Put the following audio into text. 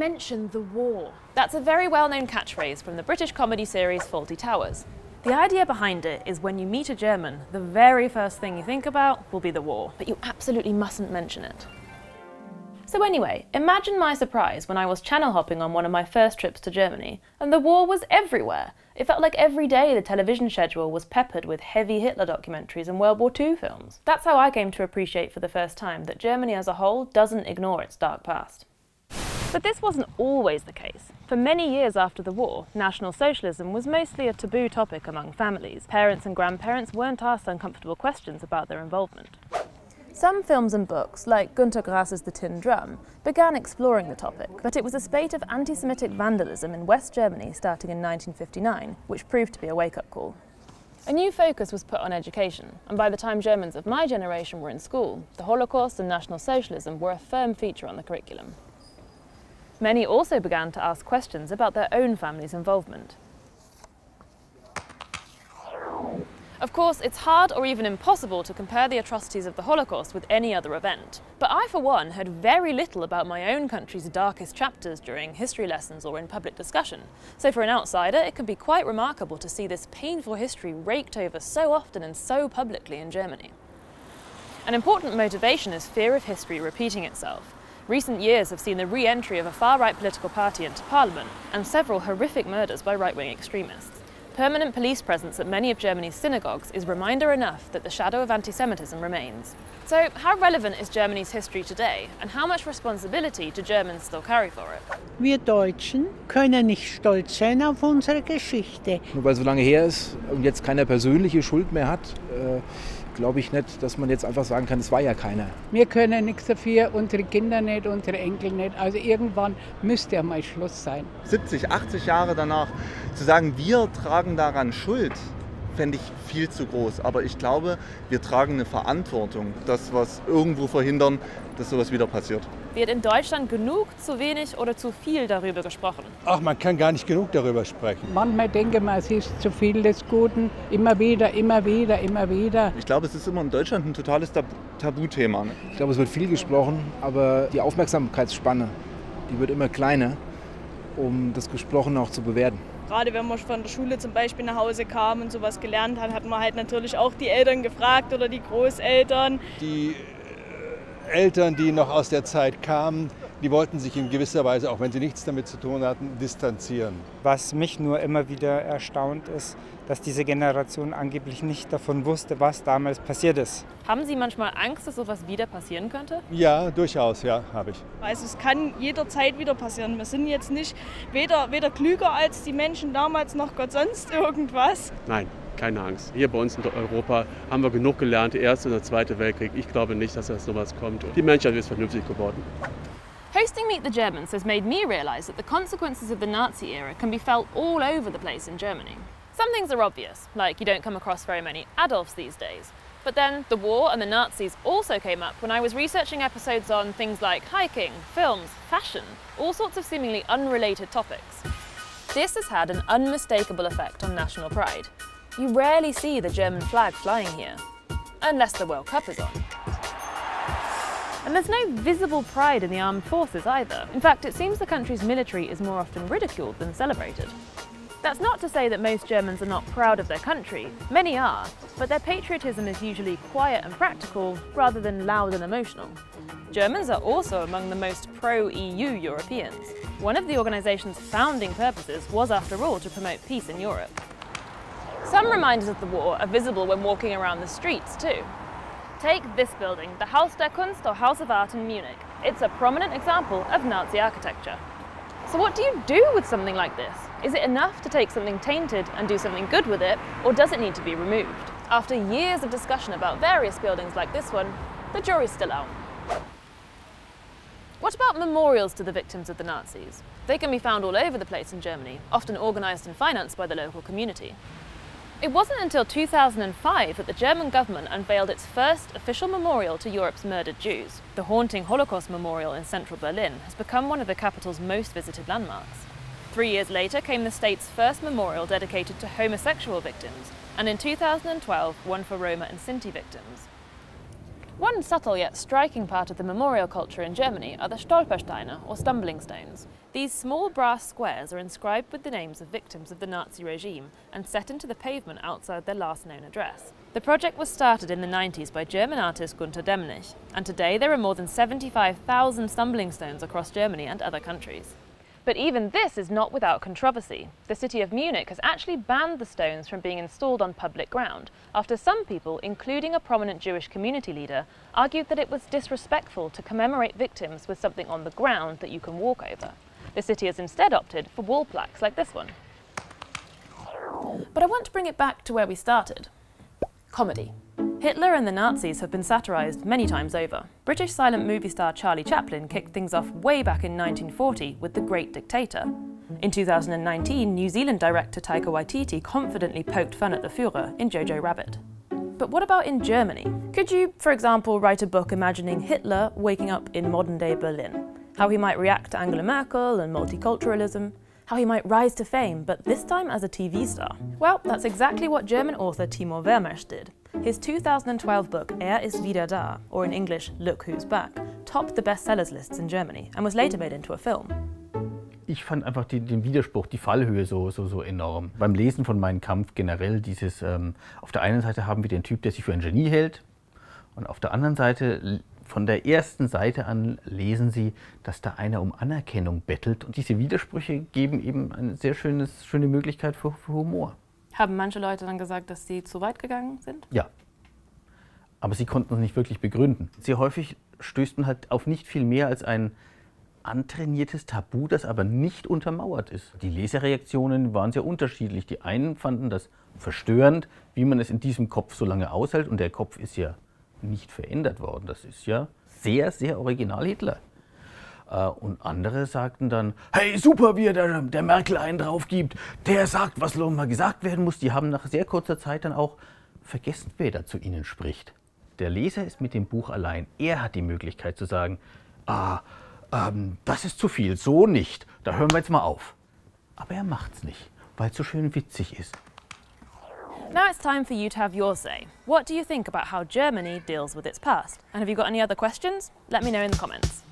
mention the war. That's a very well-known catchphrase from the British comedy series Fawlty Towers. The idea behind it is when you meet a German, the very first thing you think about will be the war, but you absolutely mustn't mention it. So anyway, imagine my surprise when I was channel hopping on one of my first trips to Germany, and the war was everywhere. It felt like every day the television schedule was peppered with heavy Hitler documentaries and World War II films. That's how I came to appreciate for the first time that Germany as a whole doesn't ignore its dark past. But this wasn't always the case. For many years after the war, National Socialism was mostly a taboo topic among families. Parents and grandparents weren't asked uncomfortable questions about their involvement. Some films and books, like Günter Grass's The Tin Drum, began exploring the topic, but it was a spate of anti-Semitic vandalism in West Germany starting in 1959, which proved to be a wake-up call. A new focus was put on education, and by the time Germans of my generation were in school, the Holocaust and National Socialism were a firm feature on the curriculum. Many also began to ask questions about their own family's involvement. Of course, it's hard or even impossible to compare the atrocities of the Holocaust with any other event. But I, for one, heard very little about my own country's darkest chapters during history lessons or in public discussion. So for an outsider, it can be quite remarkable to see this painful history raked over so often and so publicly in Germany. An important motivation is fear of history repeating itself. Recent years have seen the re-entry of a far-right political party into parliament and several horrific murders by right-wing extremists. Permanent police presence at many of Germany's synagogues is reminder enough that the shadow of anti-Semitism remains. So how relevant is Germany's history today, and how much responsibility do Germans still carry for it? Wir Deutschen können nicht stolz sein auf unsere Geschichte. Nur weil es so lange her ist und jetzt keiner persönliche Schuld mehr hat, glaube ich nicht, dass man jetzt einfach sagen kann, es war ja keiner. Wir können nichts dafür, unsere Kinder nicht, unsere Enkel nicht. Also irgendwann müsste ja mal Schluss sein. 70, 80 Jahre danach zu sagen, wir tragen daran Schuld, fände ich viel zu groß. Aber ich glaube, wir tragen eine Verantwortung, das was irgendwo verhindern, dass sowas wieder passiert. Wird in Deutschland genug, zu wenig oder zu viel darüber gesprochen? Ach, man kann gar nicht genug darüber sprechen. Manchmal denke man, es ist zu viel des Guten. Immer wieder, immer wieder, immer wieder. Ich glaube, es ist immer in Deutschland ein totales Tabuthema. Ich glaube, es wird viel gesprochen, aber die Aufmerksamkeitsspanne, die wird immer kleiner, um das Gesprochene auch zu bewerten. Gerade wenn man von der Schule zum Beispiel nach Hause kam und sowas gelernt hat, hat man halt natürlich auch die Eltern gefragt oder die Großeltern. Die Eltern, die noch aus der Zeit kamen, die wollten sich in gewisser Weise, auch wenn sie nichts damit zu tun hatten, distanzieren. Was mich nur immer wieder erstaunt ist, dass diese Generation angeblich nicht davon wusste, was damals passiert ist. Haben Sie manchmal Angst, dass sowas wieder passieren könnte? Ja, durchaus, ja, habe ich. Also es kann jederzeit wieder passieren. Wir sind jetzt nicht weder klüger als die Menschen damals noch Gott sonst irgendwas. Nein. Keine Angst. Hier bei uns in Europa haben wir genug gelernt, der Erste und der Zweite Weltkrieg. Ich glaube nicht, dass das sowas kommt. Und die Menschheit ist vernünftig geworden. Hosting Meet the Germans has made me realise that the consequences of the Nazi era can be felt all over the place in Germany. Some things are obvious, like you don't come across very many Adolfs these days. But then the war and the Nazis also came up when I was researching episodes on things like hiking, films, fashion, all sorts of seemingly unrelated topics. This has had an unmistakable effect on national pride. You rarely see the German flag flying here, unless the World Cup is on. And there's no visible pride in the armed forces either. In fact, it seems the country's military is more often ridiculed than celebrated. That's not to say that most Germans are not proud of their country. Many are, but their patriotism is usually quiet and practical rather than loud and emotional. Germans are also among the most pro-EU Europeans. One of the organisation's founding purposes was, after all, to promote peace in Europe. Some reminders of the war are visible when walking around the streets too. Take this building, the Haus der Kunst or House of Art in Munich. It's a prominent example of Nazi architecture. So what do you do with something like this? Is it enough to take something tainted and do something good with it, or does it need to be removed? After years of discussion about various buildings like this one, the jury's still out. What about memorials to the victims of the Nazis? They can be found all over the place in Germany, often organised and financed by the local community. It wasn't until 2005 that the German government unveiled its first official memorial to Europe's murdered Jews. The haunting Holocaust Memorial in central Berlin has become one of the capital's most visited landmarks. 3 years later came the state's first memorial dedicated to homosexual victims, and in 2012 one for Roma and Sinti victims. One subtle yet striking part of the memorial culture in Germany are the Stolpersteine, or stumbling stones. These small brass squares are inscribed with the names of victims of the Nazi regime and set into the pavement outside their last known address. The project was started in the 90s by German artist Gunter Demnig, and today there are more than 75,000 stumbling stones across Germany and other countries. But even this is not without controversy. The city of Munich has actually banned the stones from being installed on public ground, after some people, including a prominent Jewish community leader, argued that it was disrespectful to commemorate victims with something on the ground that you can walk over. The city has instead opted for wall plaques like this one. But I want to bring it back to where we started. Comedy. Hitler and the Nazis have been satirised many times over. British silent movie star Charlie Chaplin kicked things off way back in 1940 with The Great Dictator. In 2019, New Zealand director Taika Waititi confidently poked fun at the Führer in Jojo Rabbit. But what about in Germany? Could you, for example, write a book imagining Hitler waking up in modern-day Berlin? How he might react to Angela Merkel and multiculturalism? How he might rise to fame, but this time as a TV star? Well, that's exactly what German author Timur Vermeersch did. His 2012 book ist wieder da, or in English, Look Who's Back, topped the bestsellers lists in Germany and was later made into a film. Ich fand einfach den Widerspruch, die Fallhöhe so enorm. Beim Lesen von Mein Kampf generell dieses, auf der einen Seite haben wir den Typ, der sich für ein Genie hält, und auf der anderen Seite, von der ersten Seite an, lesen Sie, dass da einer um Anerkennung bettelt. Und diese Widersprüche geben eben eine sehr schöne Möglichkeit für Humor. Haben manche Leute dann gesagt, dass sie zu weit gegangen sind? Ja, aber sie konnten es nicht wirklich begründen. Sehr häufig stößt man halt auf nicht viel mehr als ein antrainiertes Tabu, das aber nicht untermauert ist. Die Lesereaktionen waren sehr unterschiedlich. Die einen fanden das verstörend, wie man es in diesem Kopf so lange aushält. Und der Kopf ist ja nicht verändert worden. Das ist ja sehr, sehr original Hitler. Und andere sagten dann, hey, super, wie er der Merkel einen drauf gibt, der sagt, was mal gesagt werden muss. Die haben nach sehr kurzer Zeit dann auch vergessen, wer da zu ihnen spricht. Der Leser ist mit dem Buch allein. Er hat die Möglichkeit zu sagen, das ist zu viel, so nicht, da hören wir jetzt mal auf. Aber er macht's nicht, weil es so schön witzig ist. Now it's time for you to have your say. What do you think about how Germany deals with its past? And have you got any other questions? Let me know in the comments.